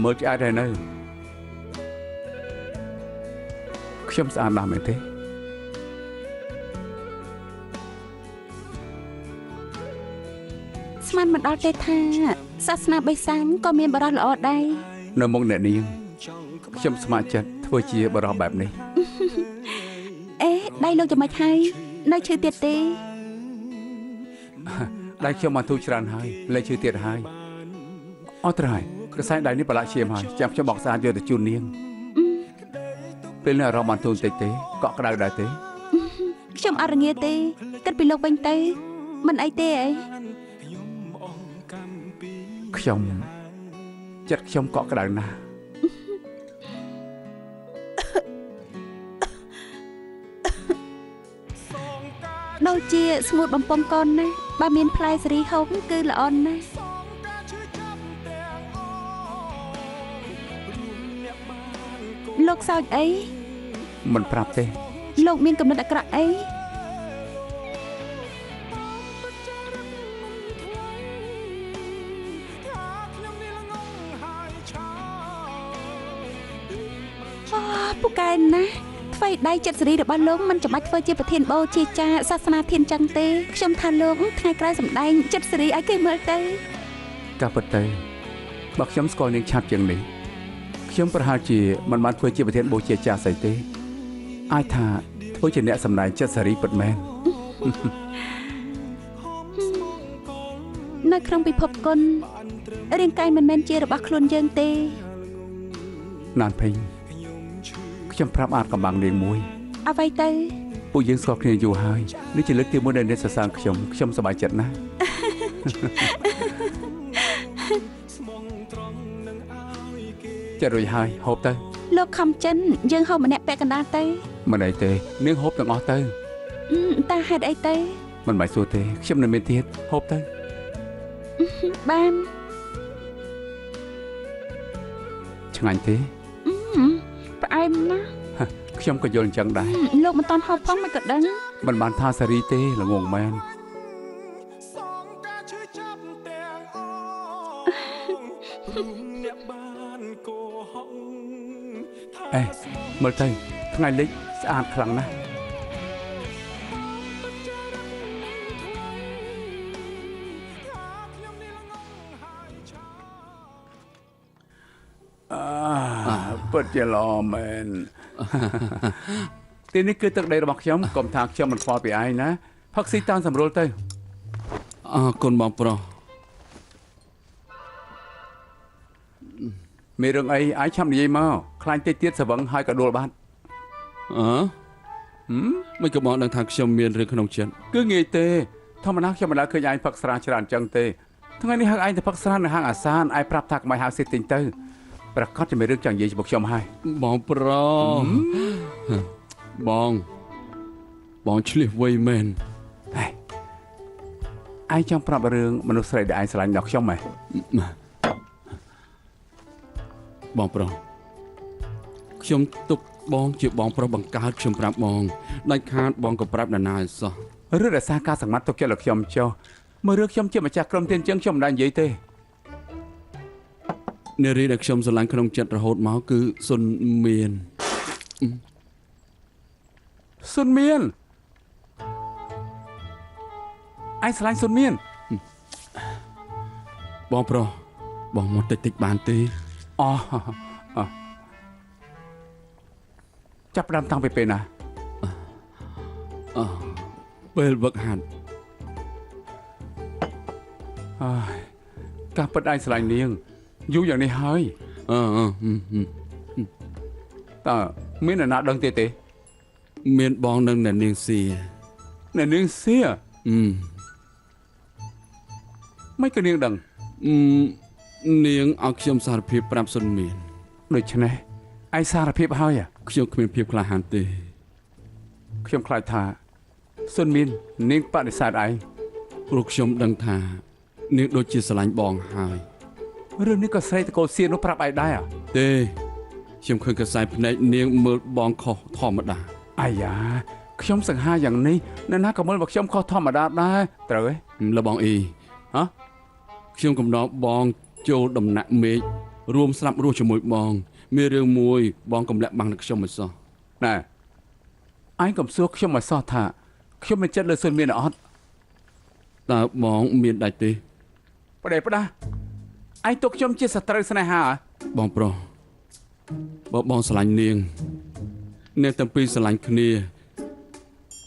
មើលឆ្អែតហើយនៅខ្ញុំស្អាតណាស់មែនទេស្មានមិនដល់ទេថាសាសនាបិសាចក៏មានបរិសុទ្ធល្អដែរនៅមុខអ្នកនាងខ្ញុំស្ម័គ្រចិត្តធ្វើជាបរិសុទ្ធបែបនេះអេដៃលោកយ៉ាងម៉េចហើយនៅឈឺទៀតទេដៃខ្ញុំបានទូចច្រើនហើយលែងឈឺទៀតហើយអត់ត្រូវហើយកសែងដៃនេះប្រឡាក់ឈាមហើយចាំខ្ញុំបោកស្អាតយកទៅជូននាងពេលនេះអារម្មណ៍បានទូនតិចទេកក់ក្ដៅដែរទេខ្ញុំអត់រងាទេគិតពីលោកវិញទៅមិនអីទេអីខ្ញុំចិត្តខ្ញុំកក់ក្ដៅណាស់ដូចជាស្ងួតបំពង់កូនណាបើមានផ្លែសេរីហុំគឺល្អណាស់លោកសើចអីមិនប្រាប់ទេលោកមានកំណត់អាក្រក់អីពូកែណាថ្វីដៃចិត្តសេរីរបស់លោកមិនចាំបាច់ធ្វើជាប្រធានបូជាចាសាសនាធានចឹងទេខ្ញុំថាលោកថ្ងៃក្រោយសម្ដែងចិត្តសេរីឲ្យគេមើលទៅកាពិតទៅបើខ្ញុំស្គាល់នាងឆាប់ជាងនេះខ្ញុំប្រហែលជាមិនបានធ្វើជាប្រធានបូជាចាស្អីទេអាចថាធ្វើជាអ្នកសម្ដែងចិត្តសេរីពិតមែននៅក្នុងពិភពគុណរាងកាយមិនមែនជារបស់ខ្លួនយើងទេណានពេញខ្ញុំប្រាប់អាតកំបាំងនាងមួយអ្វីទៅពួកយើងស្គាល់គ្នាយូរហើយនេះជាលើកទី1ដែលអ្នកសរសើរខ្ញុំសប្បាយចិត្តណាស់ចិត្តរួចហើយហូបទៅលោកខំចិនយើងហូបម្នាក់ពាក់កណ្ដាលទៅមិនអីទេនាងហូបទាំងអស់ទៅតាហេតុអីទៅមិនបាច់សួរទេខ្ញុំនៅមានទៀតហូបទៅបានឆ្ងាញ់ទេផ្អែមណាស់ខ្ញុំក៏យល់អញ្ចឹងដែរលោកមិនតន់ហូបផងមិនក៏ដឹងមិនបានថាសេរីទេល្ងងមែនអេមើលទៅថ្ងៃលិចស្អាតខ្លាំងណាស់ពិតជាល្អមែនទីនេះគឺទឹកដីរបស់ខ្ញុំកុំថាខ្ញុំមិនខ្វល់ពីឯងណាផឹកស៊ីតាមសម្រួលទៅអរគុណបងប្រុសមានរឿងអីឯងឆាប់និយាយមកខ្លាញ់តិចទៀតស្វឹងហើយក៏ដួលបាត់មិនក៏បងដឹងថាខ្ញុំមានរឿងក្នុងចិត្តគឺងាយទេធម្មតាខ្ញុំមិនដែលឃើញឯងផឹកស្រាច្រើនអញ្ចឹងទេថ្ងៃនេះហៅឯងទៅផឹកស្រានៅហាងអាសានឯងប្រាប់ថាកុំឲ្យហៅស៊ីទិញទៅប្រកាសជាមានរឿងចង់និយាយជាមួយខ្ញុំហើយបងប្រុសបងឆ្លៀសវៃមែនឯងចង់ប្រាប់រឿងមនុស្សស្រីដែលឯងស្រឡាញ់ដល់ខ្ញុំហ៎បងប្រុសខ្ញុំទុកបងជាបងប្រុសបង្កើតខ្ញុំប្រាប់បងដាច់ខាតបងក៏ប្រាប់នរណាឲ្យសោះរឿងរសារការសង្មត់ទុកចិត្តលើខ្ញុំចុះមើលរឿងខ្ញុំជាម្ចាស់ក្រុមទានជើងខ្ញុំមិនដែលនិយាយទេនារីដែលខ្ញុំស្រឡាញ់ក្នុងចិត្តរហូតមកគឺសុនមានសុនមានឯងស្រឡាញ់សុនមានបងប្រុសបងមកតិចបានទេចាប់ផ្ដើមតាំងពីពេលណាពេលវឹកហាត់ការពិតឯងស្រឡាញ់នាងយូរយ៉ាងនេះហើយតើមានអ្នកណាដឹងទេមានបងនឹងអ្នកនាងសៀអ្នកនាងសៀមិនក៏នាងដឹងនាងឲ្យខ្ញុំសារភាពប្រាប់សុនមានដូច្នេះឯងសារភាពហើយខ្ញុំគ្មានភាពក្លាហានទេខ្ញុំខ្លាចថាសុនមាននាងបដិសេធឯងព្រោះខ្ញុំដឹងថានាងដូចជាស្រឡាញ់បងហើយរឿងនេះក៏ស្រីតកូលសៀននោះប្រាប់ឯងដែរទេខ្ញុំឃើញកសែភ្នែកនាងមើលបងខុសធម្មតាអាយ៉ាខ្ញុំសង្ហាយ៉ាងនេះនៅណាក៏មើលមកខ្ញុំខុសធម្មតាដែរត្រូវទេលបងអ៊ីខ្ញុំកំណត់បងចូលដំណាក់មេឃ រួមស្លាប់រស់ជាមួយបងមានរឿងមួយបងកំលាក់បាំងនឹងខ្ញុំមិនសោះណែអញកំសួរខ្ញុំមកសោះថាខ្ញុំមិនចិត្តលើស៊ុនមានអត់តើបងមានដាច់ទេប្រដេប្រដាអញទុកខ្ញុំជាសត្រូវស្នេហាបងប្រុសបងស្រឡាញ់នាងអ្នកទាំងពីរស្រឡាញ់គ្នា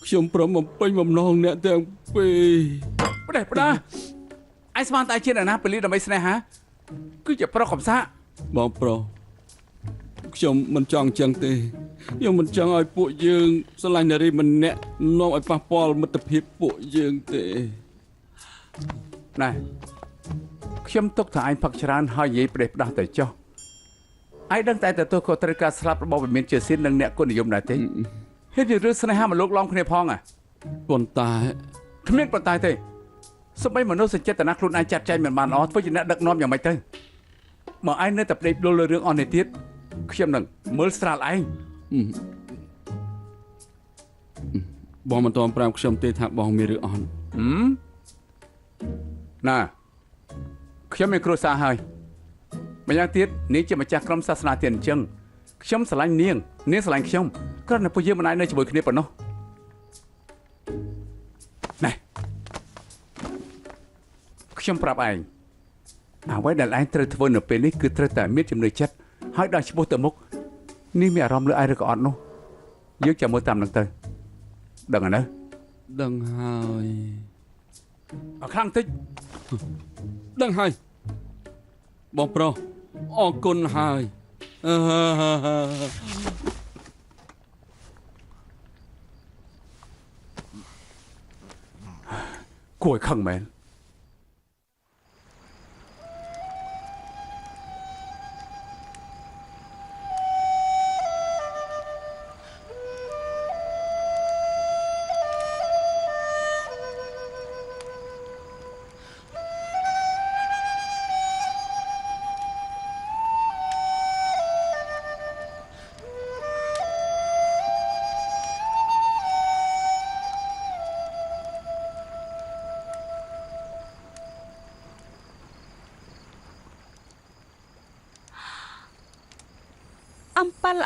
ខ្ញុំព្រមបំពេញបំណងអ្នកទាំងពីរប្រដេប្រដាអញស្មានតែជាអ្នកណាពលីដើម្បីស្នេហាគឺជាប្រុសកំសាបងប្រុសខ្ញុំមិនចង់អញ្ចឹងទេខ្ញុំមិនចង់ឲ្យពួកយើងស្រឡាញ់នារីម្នាក់នាំឲ្យប៉ះពាល់មិត្តភាពពួកយើងទេណែខ្ញុំទុកថាអញផឹកច្រើនហើយនិយាយប្រេះផ្ដាស់ទៅចុះឯងដឹងតែទទួលខុសត្រូវការស្លាប់របស់វិមានជាសៀននិងអ្នកគុណនិយមដែរទេហេតុជារឿងស្នេហាមកលោកឡំគ្នាផងប៉ុន្តែគ្មានប៉ុន្តែទេសូម្បីមនុស្សសេចក្ដីណាខ្លួនឯងចាត់ចែងមិនបានអត់ធ្វើជាអ្នកដឹកនាំយ៉ាងម៉េចទៅបើឯងនៅតែប្តេជ្ញាលើរឿងអស់នេះទៀតខ្ញុំនឹងមើលស្រាលឯងបងមិនទាន់ប្រាប់ខ្ញុំទេថាបងមានរឿងអត់ណាខ្ញុំមានគ្រួសារហើយម្យ៉ាងទៀតនាងជាម្ចាស់ក្រុមសាសនាទៀតអញ្ចឹងខ្ញុំស្រឡាញ់នាងស្រឡាញ់ខ្ញុំគ្រាន់តែពួកយើងមិនអាចនៅជាមួយគ្នាប៉ុណ្ណោះណែខ្ញុំប្រាប់ឯងអ្វីដែលឯងត្រូវធ្វើនៅពេលនេះគឺត្រូវតែមានចំណុចចិត្តហើយដល់ឈ្មោះទៅមុខនេះមានអារម្មណ៍លើឯងឬក៏អត់នោះយើងចាំមើលតាមនឹងទៅដឹងហើយណាដឹងហើយអត់ខ្លាំងតិចដឹងហើយបងប្រុសអរគុណហើយគួរឲ្យខឹងមែន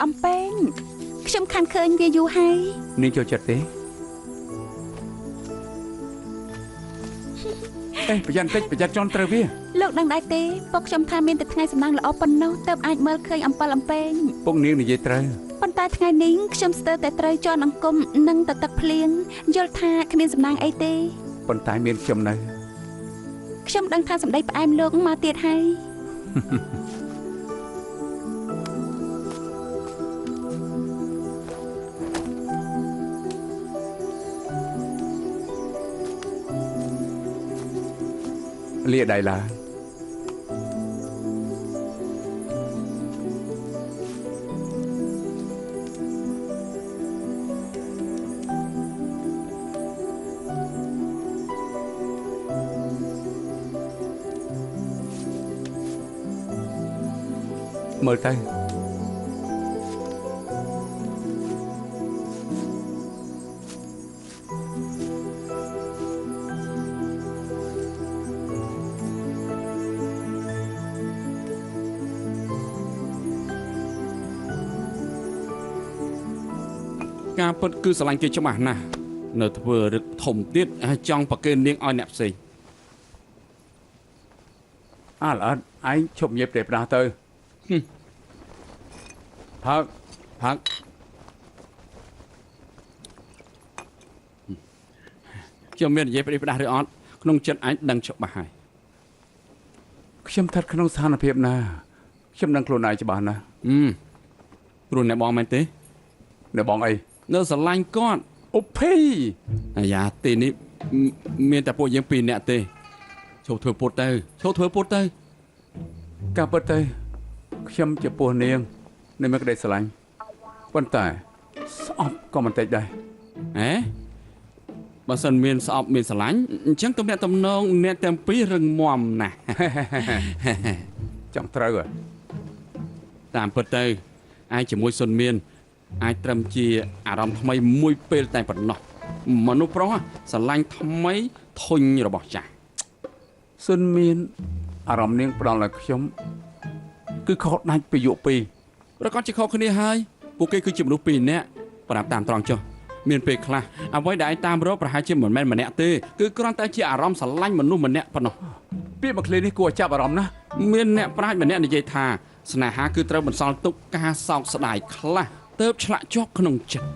អំពេងខ្ញុំខានឃើញវាយូរហើយនាងចូលចិត្តទេប្រយ័ត្នតិចប្រយ័ត្នចន់ត្រូវវាលោកដឹងដែរទេពុកខ្ញុំថាមានតែថ្ងៃសំណាងល្អប៉ុណ្ណោះទើបអាចមើលឃើញអំពេងពុកនាងនិយាយត្រូវប៉ុន្តែថ្ងៃនេះខ្ញុំស្ទើរតែត្រូវជន់អង្គមនិងតទឹកភ្លៀងយល់ថាគ្មានសំណាងអីទេប៉ុន្តែមានខ្ញុំនៅខ្ញុំដឹងថាសម្ដីផ្អែមលោកមកទៀតហើយលាដៃឡើងមើលទៅការពិតគឺស្រឡាញ់គេច្បាស់ណាស់នៅធ្វើរឹកធំទៀតចង់ប្រគេននាងឲ្យអ្នកផ្សេងល្អិតឯងឈប់និយាយប្រេះផ្ដាស់ទៅផឹកខ្ញុំមាននិយាយប្រេះផ្ដាស់ឬអត់ក្នុងចិត្តឯងដឹងច្បាស់ហើយខ្ញុំស្ថិតក្នុងស្ថានភាពណាខ្ញុំដឹងខ្លួនឯងច្បាស់ណាស់ព្រោះអ្នកបងមែនទេអ្នកបងអីនៅស្រឡាញ់គាត់អូភីអាយ៉ាទីនេះមានតែពួកយើងពីរនាក់ទេចូលធ្វើពុតទៅការពិតទៅខ្ញុំចំពោះនាងនៅមានក្តីស្រឡាញ់ប៉ុន្តែស្អប់ក៏បន្តិចដែរបើសិនមានស្អប់មានស្រឡាញ់អញ្ចឹងទំនាក់ទំនងអ្នកទាំងពីររឹងមាំណាស់ចង់ត្រូវតាមពិតទៅឯងជាមួយសុនមានអាចត្រឹមជាអារម្មណ៍ថ្មីមួយពេលតែប៉ុណ្ណោះមនុស្សប្រុសស្រឡាញ់ថ្មីធុញរបស់ចាស់ស៊ុនមានអារម្មណ៍នាងផ្ដល់ឲ្យខ្ញុំ គឺខុសដាច់ពីយុពីរ ប្រកាសជាខុសគ្នាហើយពួកគេគឺជាមនុស្សពីរនាក់ប្រាប់តាមត្រង់ចុះមានពេលខ្លះអ្វីដែលឯងតាមរកប្រហែលជាមិនមែនម្នាក់ទេគឺគ្រាន់តែជាអារម្មណ៍ស្រឡាញ់មនុស្សម្នាក់ប៉ុណ្ណោះ ពាក្យមួយឃ្លានេះគួរឲ្យចាប់អារម្មណ៍ណាស់ មានអ្នកប្រាជ្ញម្នាក់និយាយថាស្នេហាគឺត្រូវបន្សល់ទុកការសោកស្ដាយខ្លះទើបឆ្លាក់ជាប់ក្នុងចិត្ត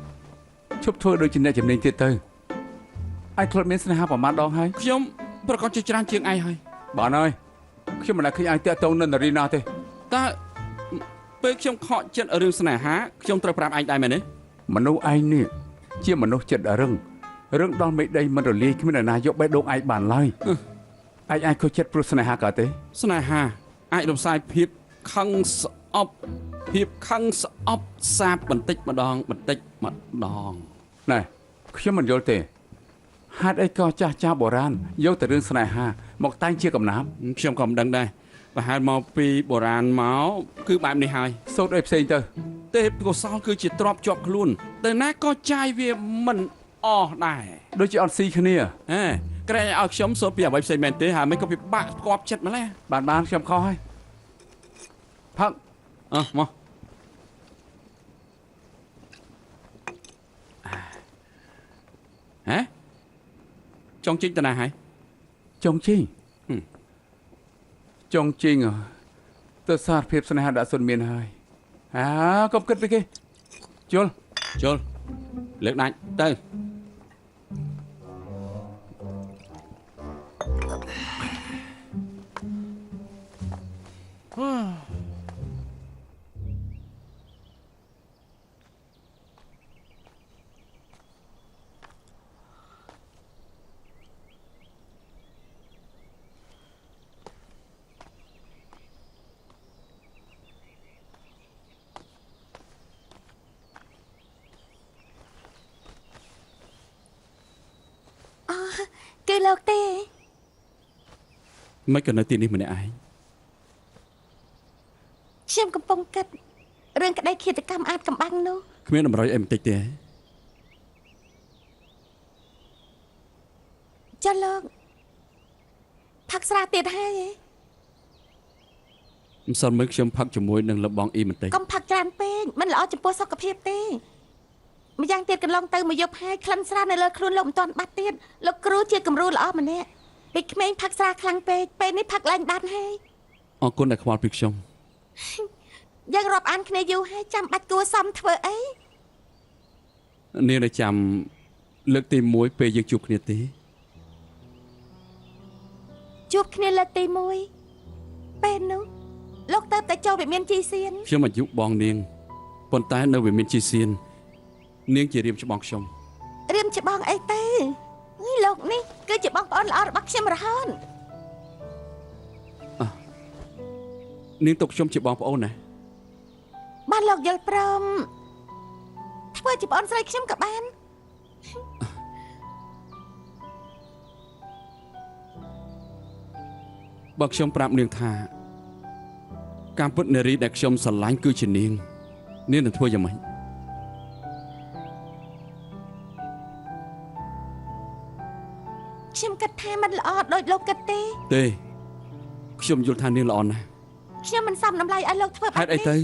ឈប់ធ្វើដូចជាអ្នកជំនាញទៀតទៅឯងធ្លាប់មានស្នេហាប្រមាណដងហើយ ខ្ញុំប្រកាសជាច្រើនជាងឯងហើយ បានហើយខ្ញុំមិនដែលឃើញឯងតាក់ទងនឹងនារីណាទេ តើពេលខ្ញុំខកចិត្តរឿងស្នេហាខ្ញុំត្រូវប្រាប់ឯងដែរមែនទេ មនុស្សឯងនេះជាមនុស្សចិត្តរឹងដល់មេដីមិនរលាយគ្មានអ្នកណាយកបេះដូងឯងបានឡើយឯងអាចខុសចិត្តព្រោះស្នេហាក៏ទេ ស្នេហាអាចរំសាយភាពខឹងស្អប់សាបបន្តិចម្ដងណែខ្ញុំមិនយល់ទេហេតុអីក៏ចាស់បុរាណយកតែរឿងស្នេហាមកតែងជាកំណាព្យ ខ្ញុំក៏មិនដឹងដែរប្រហែលមកពីបុរាណមកគឺបែបនេះហើយ សូត្រអីផ្សេងទៅ ទេពកោសលគឺជាទ្រព្យជាប់ខ្លួនទៅណាក៏ចាយវាមិនអស់ដែរ ដូចជាអត់ស៊ីគ្នា ក្រែងឲ្យខ្ញុំសូត្រពីអ្វីផ្សេងមែនទេហើយមិនក៏ពិបាកផ្គាប់ចិត្តម្ល៉េះ បានខ្ញុំខុសហើយផឹក មកចង់ជីកតាណាហើយ ចុងជីងទៅសារភាពស្នេហាដាក់សុនមានហើយកុំគិតពីគេជុល លើកដាច់ទៅ គឺលោកទេ មិនក៏នៅទីនេះម្នាក់ឯង ខ្ញុំកំពុងគិតរឿងក្តីឃាតកម្មអាចកំបាំងនោះ គ្មានតម្រុយអីបន្តិចទេ ចុះលោកផឹកស្រាទៀតហើយ មិនសិនមើលខ្ញុំផឹកជាមួយនឹងលបងអ៊ីបន្តិច កុំផឹកច្រើនពេកមិនល្អចំពោះសុខភាពទេម្យ៉ាងទៀតកន្លងទៅមួយយប់ហើយក្លិនស្រានៅលើខ្លួនលោកមិនទាន់បាត់ទៀតលោកគ្រូជាគំរូល្អម្នាក់ពីក្មេងផឹកស្រាខ្លាំងពេកពេលនេះផឹកឡើងបាត់ហើយ អរគុណដែលខ្វល់ពីខ្ញុំ យើងរាប់អានគ្នាយូរហើយចាំបាច់គួរសមធ្វើអី នាងនៅចាំលើកទី1ពេលយើងជួបគ្នាទេ ជួបគ្នាលើកទី1ពេលនោះលោកទៅតែចូលវិមានជីសៀន ខ្ញុំអាយុបងនាងប៉ុន្តែនៅវិមានជីសៀននាងជារៀមច្បងខ្ញុំ រៀមច្បងអីទៅលោកនេះគឺជាបងប្អូនល្អរបស់ខ្ញុំរហូត នាងទុកខ្ញុំជាបងប្អូនណា បានលោកយល់ព្រមធ្វើជាបងស្រីខ្ញុំក៏បាន បើខ្ញុំប្រាប់នាងថាការពិតនារីដែលខ្ញុំស្រឡាញ់គឺជានាងនឹងធ្វើយ៉ាងម៉េច ខ្ញុំគិតថាมันល្អដូចលោកគិតទេ ទេខ្ញុំយល់ថានាងល្អណាស់ ខ្ញុំមិនសមតម្លៃឲ្យលោកធ្វើបែប ហេតុអីទៅ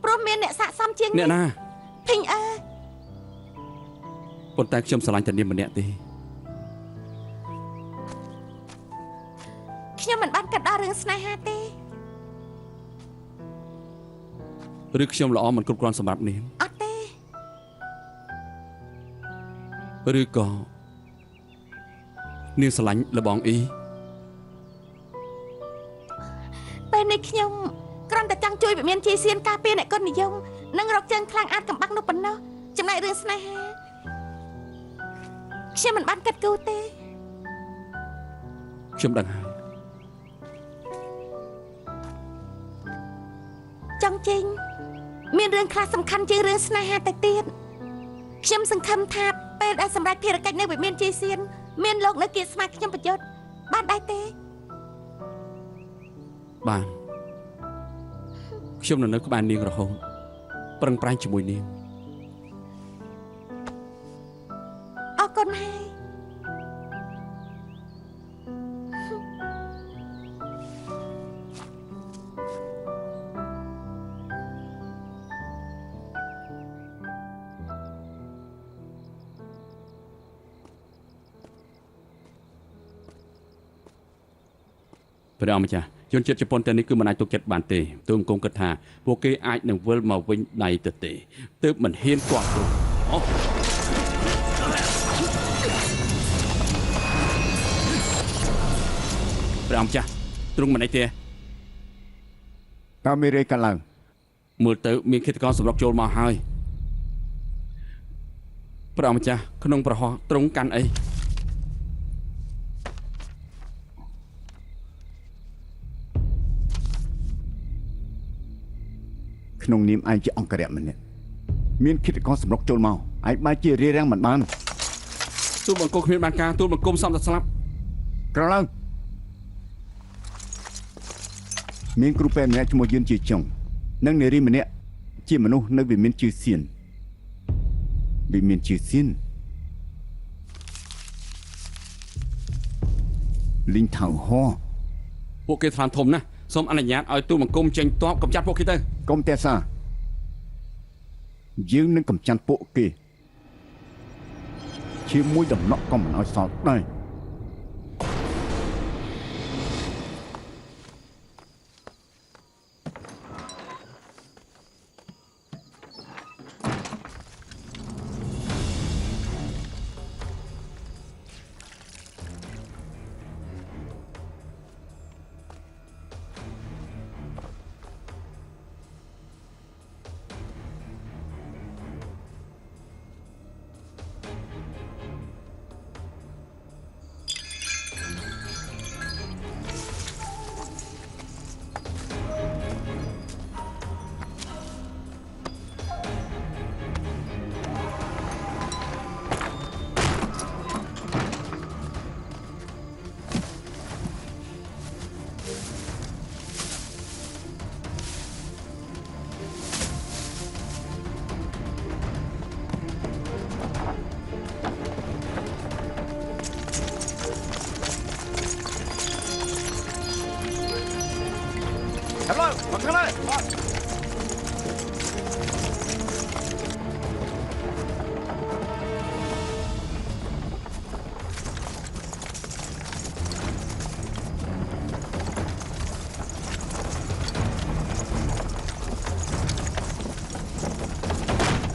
ព្រោះមានអ្នកស័ក្តិសមជាង អ្នកណា ភីងអើ ប៉ុន្តែខ្ញុំស្រឡាញ់តែនាងម្នាក់ទេ ខ្ញុំមិនបានគិតដល់រឿងស្នេហាទេ ឬខ្ញុំល្អមិនគ្រប់គ្រាន់សម្រាប់នាង អត់ទេ ឬក៏នាងស្រឡាញ់លបងអ៊ី ពេលនេះខ្ញុំគ្រាន់តែចង់ជួយវិមានជីសៀនការពារអ្នកកុននិយមនិងរកជើងខ្លាំងអាចកំបាំងនោះប៉ុណ្ណោះចំណែករឿងស្នេហាខ្ញុំមិនបានគិតគូរទេ ខ្ញុំដឹងហើយ ចង់ចេញមានរឿងខ្លះសំខាន់ជាងរឿងស្នេហាទៅទៀតខ្ញុំសង្ឃឹមថាពេលដែលសម្រេចភារកិច្ចនៅវិមានជីសៀនមានលោកនៅគៀកស្មាខ្ញុំប្រយុទ្ធបានដែរទេ បានខ្ញុំនៅក្បែរនាងរហូតប្រឹងប្រែងជាមួយនាង អរគុណហើយ អ ព្រះអង្គម្ចាស់ជនជាតិជប៉ុនទាំងនេះគឺមិនអាចទុកចិត្តបានទេទូមគង់គិតថាពួកគេអាចនឹងវិលមកវិញដៃទៅទេទើបមិនហ៊ានគាស់ទ្រង់អូព្រះអង្គម្ចាស់ទ្រង់មិនអីទេតើមានរឿងកើតឡើងមើលទៅមានឃាតករសម្រុកចូលមកហើយព្រះអង្គម្ចាស់ក្នុងប្រហោះទ្រង់កាន់អីក្នុងនាមឯងជាអង្គរៈម្នាក់មានឃាតករសម្រុកចូលមកឯងបែរជារារាំងមិនបានទូលបង្គំគ្មានបានការទូលបង្គំសំតែស្លាប់ក្រឡើងមានគ្រូពេទ្យម្នាក់ឈ្មោះយឿនជាចុងនិងនារីម្នាក់ជាមនុស្សនៅវិមានជឿសៀនវិមានជឿសៀនលីងថៅហោពួកគេថ្លាធំណាស់សូមអនុញ្ញាតឲ្យទូលបង្គំចេញតបកម្ចាត់ពួកគេទៅកុំទេសាយើងនឹងកម្ចាត់ពួកគេជាមួយដំណក់ក៏មិនឲ្យសល់ដែរ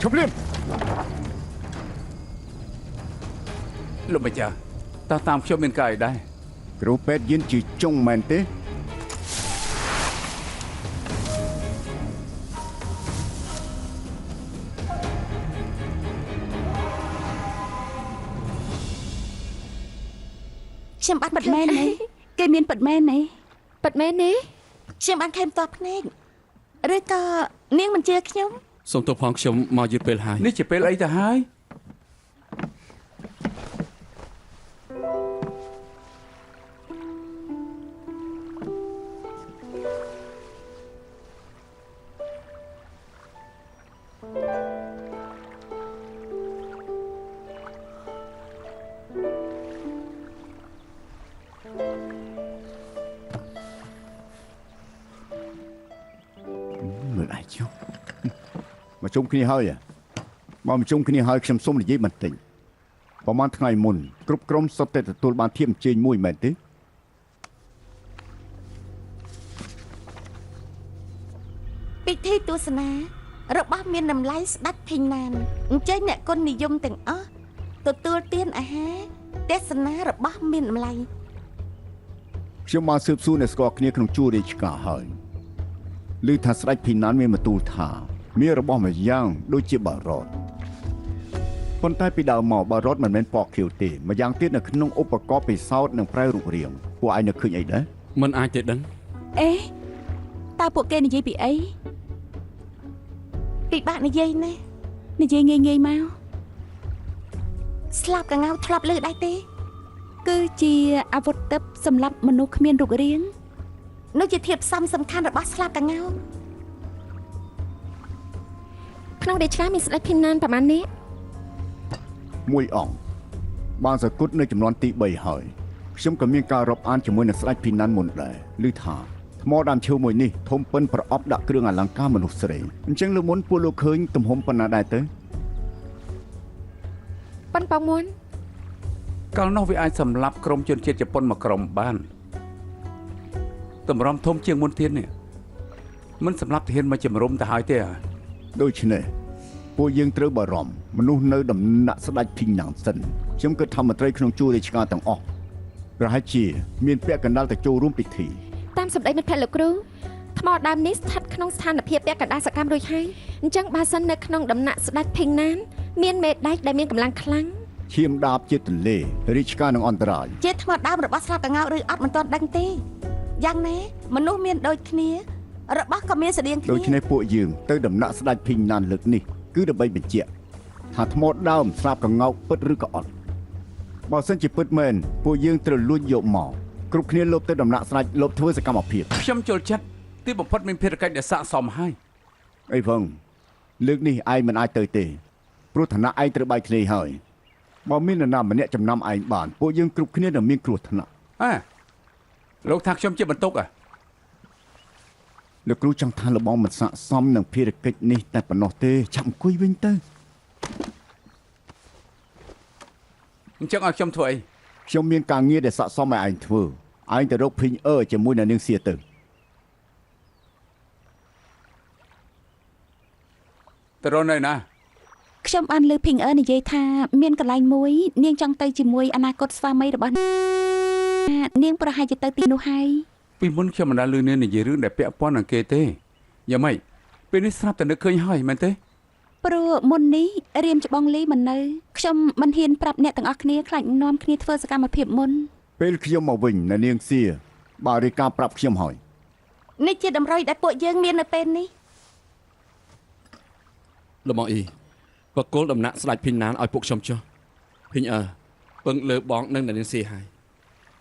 ឈប់លៀមលោកម្ចាស់តើតាមខ្ញុំមានការអីដែរគ្រូពេទ្យយឿនជាចុងមែនទេខ្ញុំបានប៉ិតមែនទេគេមានប៉ិតមែនទេប៉ិតមែនទេខ្ញុំបានខេមតបភ្នែកឬក៏នាងមិនជឿខ្ញុំសូមទោសផងខ្ញុំមកយឺតពេលហើយនេះជាពេលអីទៅហើយមើលអាយចុះមកជុំគ្នាហើយមកជុំគ្នាហើយខ្ញុំសូមនិយាយបន្តិចប្រហែលថ្ងៃមុនគ្រប់ក្រុមសុទ្ធតែទទួលបានធៀបអញ្ជើញមួយមែនទេពិធីទស្សនារបស់មានតម្លៃស្ដេចភីណានអញ្ជើញអ្នកគុណនិយមទាំងអស់ទទួលទានអាហារទេសនារបស់មានតម្លៃខ្ញុំបានស៊ើបសួរអ្នកស្គាល់គ្នាក្នុងជួររាជការហើយឮថាស្ដេចភីណានមានបន្ទូលថាមានរបស់មួយយ៉ាងដូចជាបារតប៉ុន្តែពីដើមមកបារតមិនមែនពណ៌ខៀវទេម្យ៉ាងទៀតនៅក្នុងឧបករណ៍ពិសោធន៍និងប្រែរូបរាងពួកឯងនឹកឃើញអីដែរមិនអាចទេដឹងអេតើពួកគេនិយាយពីអីពិបាកនិយាយណានិយាយងាយមកស្លាប់កងៅធ្លាប់លើដែរទេគឺជាអាវុធទិព្វសម្រាប់មនុស្សគ្មានរូបរាងនោះជាធាតុផ្សំសំខាន់របស់ស្លាប់កងៅក្នុងរាជការមានស្ដេចភីណានប្រមាណនេះមួយអង្គបានសគត់នៅចំនួនទី3ហើយខ្ញុំក៏មានការរាប់អានជាមួយនឹងស្ដេចភីណានមុនដែរឮថាថ្មដើមឈើមួយនេះធំប៉ុនប្រអប់ដាក់គ្រឿងអលង្ការមនុស្សស្រីអញ្ចឹងលើមុនពួកលោកឃើញទំហំប៉ុណ្ណាដែរទៅប៉ុនប៉ងមុនកាលនោះវាអាចសម្លាប់ក្រុមជនជាតិជប៉ុនមួយក្រុមបាន តម្រាំធំជាងមុនទៀតនេះមិនសម្រាប់ធានមកជំរុំទៅហើយទេដូច្នេះពួកយើងត្រូវបារម្ភមនុស្សនៅដំណាក់ស្ដេចភីងណាំងសិនខ្ញុំគិតថាមន្ត្រីក្នុងជួររាជការទាំងអស់ប្រហែលជាមានពាក់កណ្ដាលទៅចូលរួមពិធីតាមសម្ដីមិត្តភក្តិលោកគ្រូថ្មដើមនេះស្ថិតក្នុងស្ថានភាពពាក់កណ្ដាលសកម្មរួចហើយអញ្ចឹងបើសិននៅក្នុងដំណាក់ស្ដេចភីងណានមានមេដែកដែលមានកម្លាំងខ្លាំងឈាមដាបជាទន្លេរាជការនឹងអន្តរាយជាថ្មដើមរបស់ស្លាប់កងោឬអត់មិនទាន់ដឹងទេយ៉ាងណាមនុស្សមានដូចគ្នារបស់ក៏មានស្តៀងគ្នាដូច្នេះពួកយើងទៅដំណាក់ស្ដេចភីងណានលើកនេះគឺដើម្បីបញ្ជាក់ថាថ្មដើមស្លាប់កងោពិតឬក៏អត់បើសិនជាពិតមែនពួកយើងត្រូវលួចយកមកគ្រប់គ្នាលុបទៅដំណាក់ស្ដេចលុបធ្វើសកម្មភាពខ្ញុំចូលចិត្តទីបំផុតមានភារកិច្ចដែលស័ក្តិសមហើយអីផងលើកនេះឯងមិនអាចទៅទេព្រោះឋានៈឯងត្រូវបែកគ្នាហើយបើមាននរណាម្នាក់ចំណាំឯងបានពួកយើងគ្រប់គ្នានឹងមានគ្រោះថ្នាក់លោកថាខ្ញុំជាបន្ទុកលោកគ្រូចង់ថាលបងមិនស័ក្តិសមនឹងភារកិច្ចនេះតែប៉ុណ្ណោះទេចាំអង្គុយវិញទៅអញ្ចឹងឲ្យខ្ញុំធ្វើអីខ្ញុំមានការងារដែលស័ក្តិសមឲ្យឯងធ្វើឯងទៅរកភីងជាមួយនឹងនាងសៀទៅទៅរកនៅណាខ្ញុំបានលើភីងនិយាយថាមានកន្លែងមួយនាងចង់ទៅជាមួយអនាគតស្វាមីរបស់នាងប្រហែលជាទៅទីនោះហើយពីមុនខ្ញុំមិនដែលឮនាងនិយាយរឿងដែលពាក់ព័ន្ធនឹងគេទេយ៉ាងម៉េចពេលនេះស្រាប់តែនឹកឃើញហើយមែនទេព្រោះមុននេះរៀមច្បងលីមិននៅខ្ញុំមិនហ៊ានប្រាប់អ្នកទាំងអស់គ្នាខ្លាចនាំគ្នាធ្វើសកម្មភាពមុនពេលខ្ញុំមកវិញនៅនាងសៀបើរាយការណ៍ប្រាប់ខ្ញុំហើយនេះជាតម្រុយដែលពួកយើងមាននៅពេលនេះលោកបងអ៊ីបកគោលដំណាក់ស្ដេចភីងណានឲ្យពួកខ្ញុំចុះភីងពឹងលើបងនឹងនាងសៀហើយ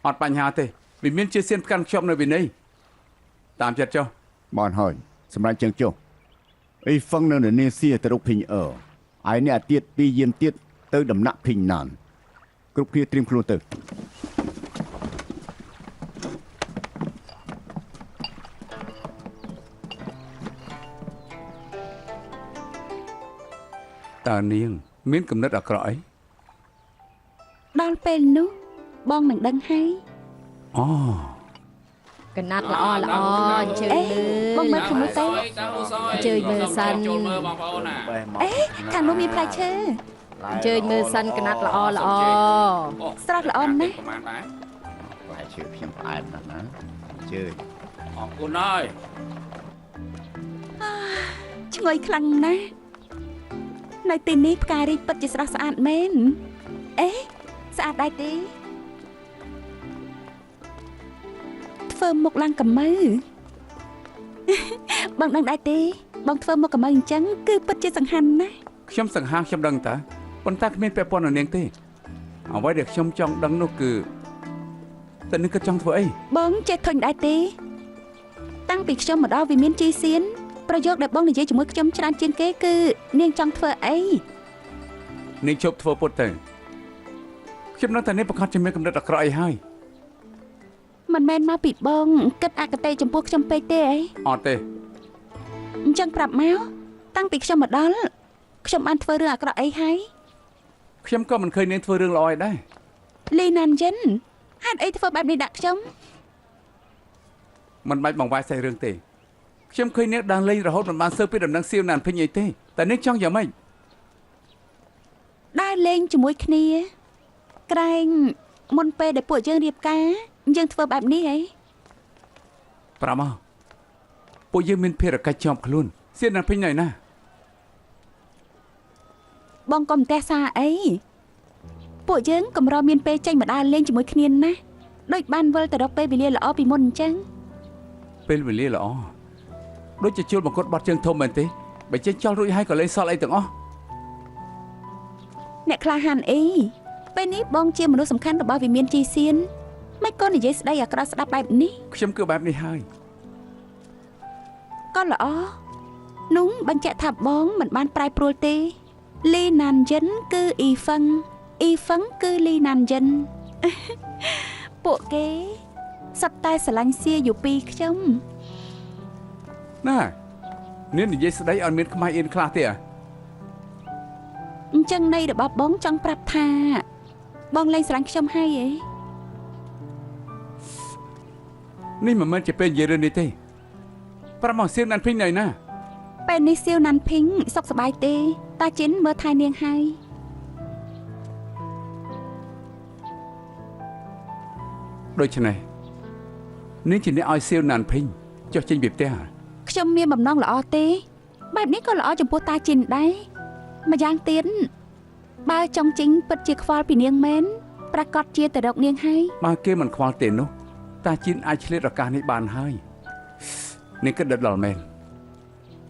អត់បញ្ហាទេវាមានជាសៀនកាន់ខ្ញុំនៅវិន័យតាមចិត្តចុះបានហើយសម្រាប់ជើងចុះអីហ្វឹងនៅនាងសៀទៅរកភីងឯអ្នកទៀតពីយាមទៀតទៅដំណាក់ភីងណានគ្រប់គ្នាត្រៀមខ្លួនទៅតើនាងមានគំនិតអាក្រក់អីដល់ពេលនោះបងនឹងដឹងហើយអូកណាត់ល្អអញ្ជើញមើលបងមើលខាងនោះទៅអញ្ជើញមើលសិនខាងនោះមានផ្លែឈើអញ្ជើញមើលសិនកណាត់ល្អស្រស់ល្អណាស់ប្រហែលដែរផ្លែឈើខ្ញុំផ្អែមណាស់ណាអញ្ជើញអរគុណហើយឈ្ងុយខ្លាំងណាស់នៅទីនេះផ្ការីកពិតជាស្រស់ស្អាតមែនស្អាតដែរទេធ្វើមុខឡើងកម៉ៅបងដឹងដែរទេបងធ្វើមុខកម៉ៅអញ្ចឹងគឺពិតជាសង្ហាណាស់ខ្ញុំសង្ហាខ្ញុំដឹងតើប៉ុន្តែគ្មានពាក់ព័ន្ធនឹងនាងទេអ្វីដែលខ្ញុំចង់ដឹងនោះគឺតើនាងគិតចង់ធ្វើអីបងចេះធុញដែរទេតាំងពីខ្ញុំមកដល់វិមានជីសៀនប្រយោគដែលបងនិយាយជាមួយខ្ញុំច្រើនជាងគេគឺនាងចង់ធ្វើអីនាងជប់ធ្វើពុតទៅខ្ញុំនឹងតែនាងប្រកាសជាមានកំណត់អាក្រក់អីហើយមិនមែនមកពីបងគិតអកតេចំពោះខ្ញុំពេកទេអត់ទេអញ្ចឹងប្រាប់មកតាំងពីខ្ញុំមកដល់ខ្ញុំបានធ្វើរឿងអាក្រក់អីហើយខ្ញុំក៏មិនឃើញនាងធ្វើរឿងល្អឯដែរលីណានចិនហេតុអីធ្វើបែបនេះដាក់ខ្ញុំមិនបាច់បង្វែរសេះរឿងទេខ្ញុំឃើញនាងដើរលេងរហូតមិនបានស៊ើបពីដំណឹងសៀវណានភីងអីទេតែនាងចង់យ៉ាងម៉េចដើរលេងជាមួយគ្នាក្រែងមុនពេលដែលពួកយើងរៀបការយើងធ្វើបែបនេះប្រាំមកពួកយើងមានភារកិច្ចជាប់ខ្លួនសៀវណានភីងណៃណាបងកុំផ្ទះសារអីពួកយើងកម្រមានពេលចេញមកដើរលេងជាមួយគ្នាណាដូចបានវិលទៅរកពេលវេលាល្អពីមុនអញ្ចឹងពេលវេលាល្អដូចជាជួលបង្កត់បាត់ជើងធំមែនទេបើចេញចោលរួចហើយក៏លេងសល់អីទាំងអស់អ្នកក្លាហានអីពេលនេះបងជាមនុស្សសំខាន់របស់វិមានជីសៀនមិនក៏និយាយស្ដីអាក្រក់ស្ដាប់បែបនេះខ្ញុំគឺបែបនេះហើយក៏ល្អនោះបញ្ជាក់ថាបងមិនបានប្រែប្រួលទេលីណានចិនគឺអ៊ីហ្វឹងគឺលីណានចិនពួកគេសត្វតែស្រឡាញ់សៀយូពីខ្ញុំណានាងនិយាយស្ដីឲ្យមានខ្មាស់អៀនខ្លះទេអញ្ចឹងន័យរបស់បងចង់ប្រាប់ថាបងលែងស្រឡាញ់ខ្ញុំហើយ នេះមិនមែនជាពេលនិយាយរឿងនេះទេប្រមកសៀវណាន់ភីងណៃណា ពេលនេះសៀវណាន់ភីងសុខសប្បាយទេតាជីនមើលថែនាងហើយ ដូច្នេះនាងជាអ្នកឲ្យសៀវណាន់ភីងចុះចេញពីផ្ទះ ខ្ញុំមានបំណងល្អទេបែបនេះក៏ល្អចំពោះតាជីនដែរម្យ៉ាងទៀតបើចង់ចេញពិតជាខ្វល់ពីនាងមែនប្រកាសជាទៅរកនាងហើយ បើគេមិនខ្វល់ទេនោះតាជីនអាចឆ្លៀតឱកាសនេះបានហើយនាងគិតដល់មែន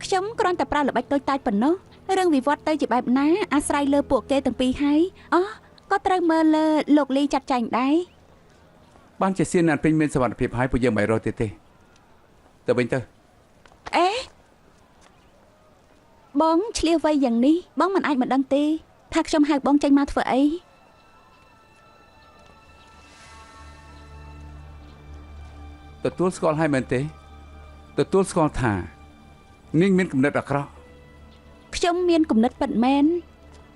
ខ្ញុំគ្រាន់តែប្រើល្បិចតូចតាចប៉ុណ្ណោះរឿងវិវត្តទៅជាបែបណាអាស្រ័យលើពួកគេទាំងពីរហើយក៏ត្រូវមើលលើលោកលីចាត់ចែងដែរ បានជាសៀវណាន់ភីងមានសុវត្ថិភាពហើយពួកយើងមិនរត់ទេទៅវិញទៅ អេបងឆ្លៀសវៃយ៉ាងនេះបងមិនអាចមិនដឹងទេថាខ្ញុំហៅបងចេញមកធ្វើអី ទទួលស្គាល់ហើយមែនទេទទួលស្គាល់ថានាងមានគំនិតអាក្រក់ ខ្ញុំមានគំនិតពិតមែន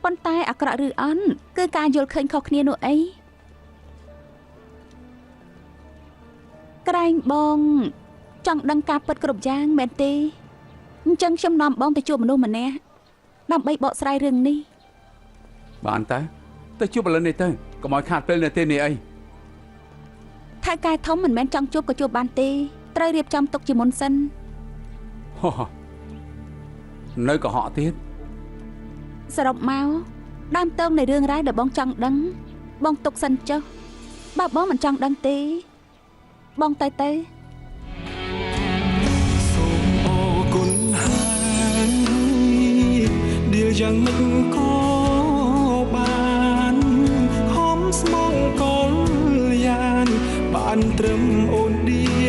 ប៉ុន្តែអាក្រក់ឬអន់គឺការយល់ឃើញខុសគ្នានោះអីក្រែងបងចង់ដឹងការពិតគ្រប់យ៉ាងមែនទេអញ្ចឹងខ្ញុំនាំបងទៅជួបមនុស្សម្នាក់ដើម្បីបកស្រាយរឿងនេះ បានទៅជួបឥឡូវនេះទៅកុំឲ្យខាតពេលនៅទេនេះអី ថៅកែធំមិនមែនចង់ជួបក៏ជួបបានទេត្រូវរៀបចំទុកជាមុនសិន ហោះនៅកុហកទៀត សរុបមកដើមតើងនៃរឿងរ៉ាវដែលបងចង់ដឹងបងទុកសិនចុះបើបងមិនចង់ដឹងទេបងទៅ សូមអរគុណហើយដែលយ៉ាងម៉េចក៏បានខំស្មងកលយ៉ាងបានត្រឹមអូនឌី